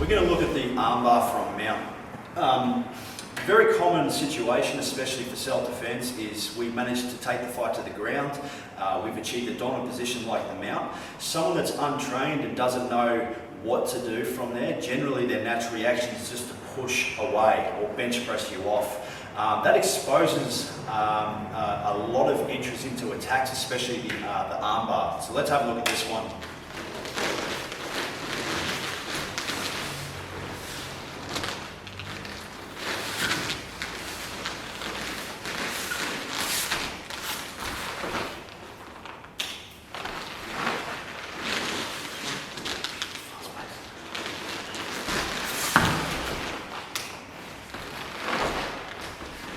We're going to look at the armbar from mount. Very common situation, especially for self-defense, is we managed to take the fight to the ground. We've achieved a dominant position like the mount. Someone that's untrained and doesn't know what to do from there, generally their natural reaction is just to push away or bench press you off. That exposes a lot of interest into attacks, especially the armbar. So let's have a look at this one.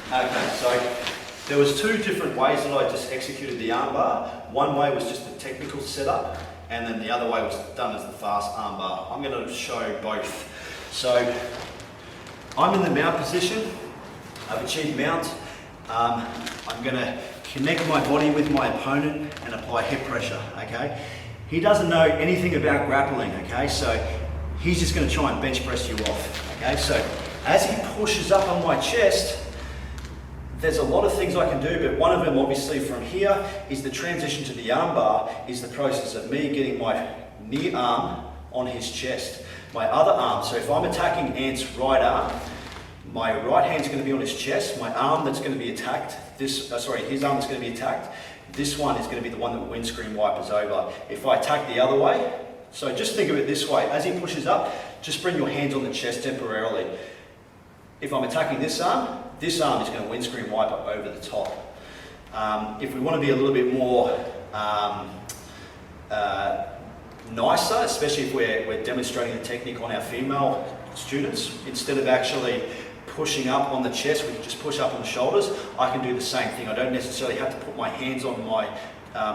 Okay, so there was two different ways that I just executed the armbar. One way was just the technical setup, and then the other way was done as the fast armbar. I'm going to show both. So I'm in the mount position. I've achieved mount. I'm going to connect my body with my opponent and apply hip pressure. Okay, he doesn't know anything about grappling. Okay, so he's just going to try and bench press you off. Okay, so as he pushes up on my chest, there's a lot of things I can do, but one of them obviously from here is the transition to the armbar is the process of me getting my near arm on his chest, my other arm. So if I'm attacking Ant's right arm, my right hand's going to be on his chest, my arm that's going to be attacked, his arm that's going to be attacked, this one is going to be the one that windscreen wipers over. If I attack the other way, so just think of it this way, as he pushes up, just bring your hands on the chest temporarily. If I'm attacking this arm is going to windscreen wiper over the top. If we want to be a little bit more nicer, especially if we're demonstrating the technique on our female students, instead of actually pushing up on the chest, we can just push up on the shoulders. I can do the same thing. I don't necessarily have to put my hands on my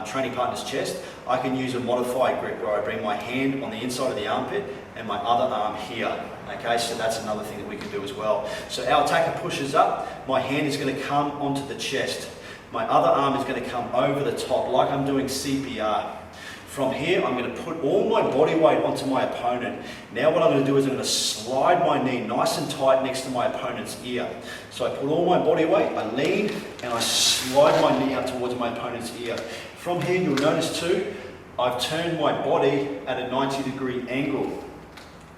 training partner's chest. I can use a modified grip where I bring my hand on the inside of the armpit and my other arm here. Okay, so that's another thing that we can do as well. So our attacker pushes up, my hand is going to come onto the chest. My other arm is going to come over the top, like I'm doing CPR. From here, I'm going to put all my body weight onto my opponent. Now what I'm going to do is I'm going to slide my knee nice and tight next to my opponent's ear. So I put all my body weight, I lean, and I slide my knee up towards my opponent's ear. From here, you'll notice too, I've turned my body at a 90-degree angle.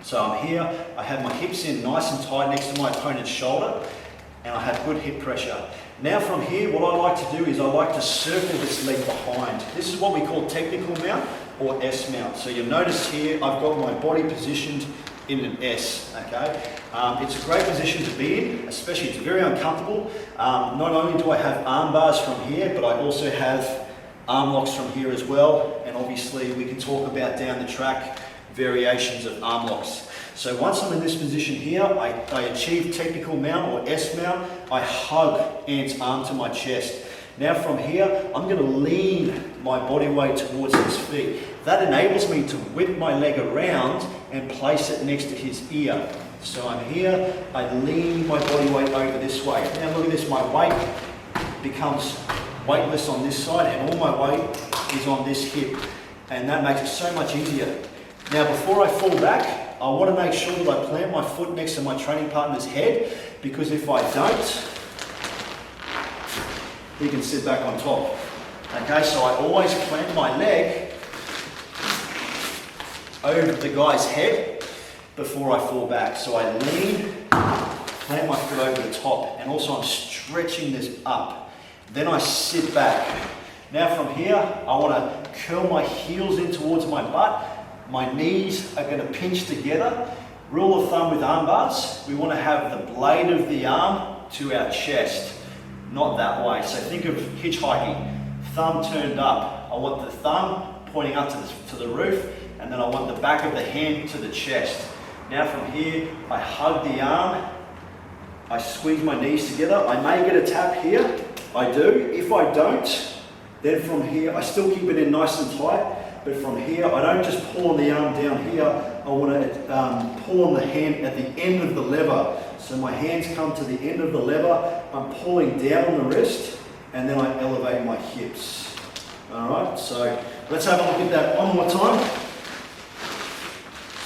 So I'm here, I have my hips in nice and tight next to my opponent's shoulder, and I have good hip pressure. Now from here, what I like to do is I like to circle this leg behind. This is what we call technical mount or S mount. So you'll notice here, I've got my body positioned in an S, okay? It's a great position to be in, especially it's very uncomfortable. Not only do I have arm bars from here, but I also have arm locks from here as well. And obviously we can talk about down the track variations of arm locks. So once I'm in this position here, I achieve technical mount or S mount, I hug Ant's arm to my chest. Now from here, I'm going to lean my body weight towards his feet. That enables me to whip my leg around and place it next to his ear. So I'm here, I lean my body weight over this way. Now look at this, my weight becomes weightless on this side and all my weight is on this hip. And that makes it so much easier. Now before I fall back, I want to make sure that I plant my foot next to my training partner's head, because if I don't, he can sit back on top. Okay, so I always plant my leg over the guy's head before I fall back. So I lean, plant my foot over the top, and also I'm stretching this up. Then I sit back. Now from here, I want to curl my heels in towards my butt. My knees are going to pinch together. Rule of thumb with arm bars, we want to have the blade of the arm to our chest, not that way. So think of hitchhiking, thumb turned up. I want the thumb pointing up to the roof, and then I want the back of the hand to the chest. Now from here, I hug the arm, I squeeze my knees together. I may get a tap here, I do. If I don't, then from here, I still keep it in nice and tight. But from here, I don't just pull on the arm down here, I want to pull on the hand at the end of the lever. So my hands come to the end of the lever, I'm pulling down on the wrist, and then I elevate my hips. All right, so let's have a look at that one more time.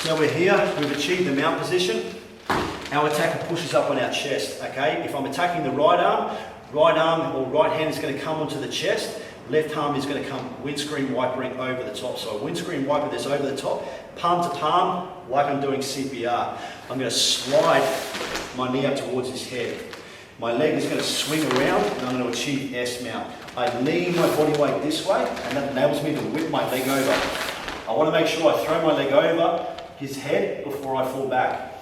So we're here, we've achieved the mount position. Our attacker pushes up on our chest, okay? If I'm attacking the right arm or right hand is going to come onto the chest, left arm is going to come windscreen wipering over the top. So a windscreen wiper this over the top, palm to palm, like I'm doing CPR. I'm going to slide my knee up towards his head. My leg is going to swing around and I'm going to achieve S mount. I lean my body weight this way and that enables me to whip my leg over. I want to make sure I throw my leg over his head before I fall back.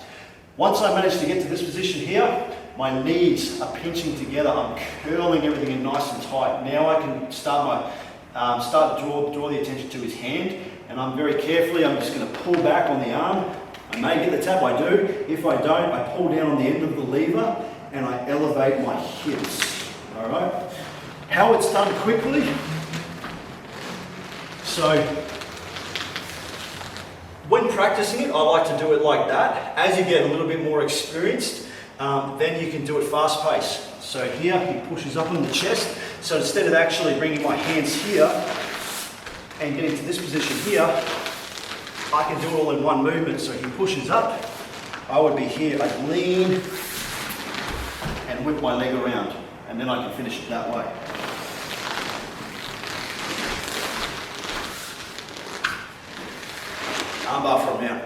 Once I manage to get to this position here, my knees are pinching together. I'm curling everything in nice and tight. Now I can start to draw the attention to his hand, and I'm very carefully, I'm just going to pull back on the arm. I may get the tap, I do. If I don't, I pull down on the end of the lever and I elevate my hips. All right. How it's done quickly. So when practicing it, I like to do it like that. As you get a little bit more experienced, then you can do it fast paced. So here he pushes up on the chest. So instead of actually bringing my hands here and getting to this position here, I can do it all in one movement. So he pushes up, I would be here, I'd lean and whip my leg around, and then I can finish it that way. Armbar for a mount.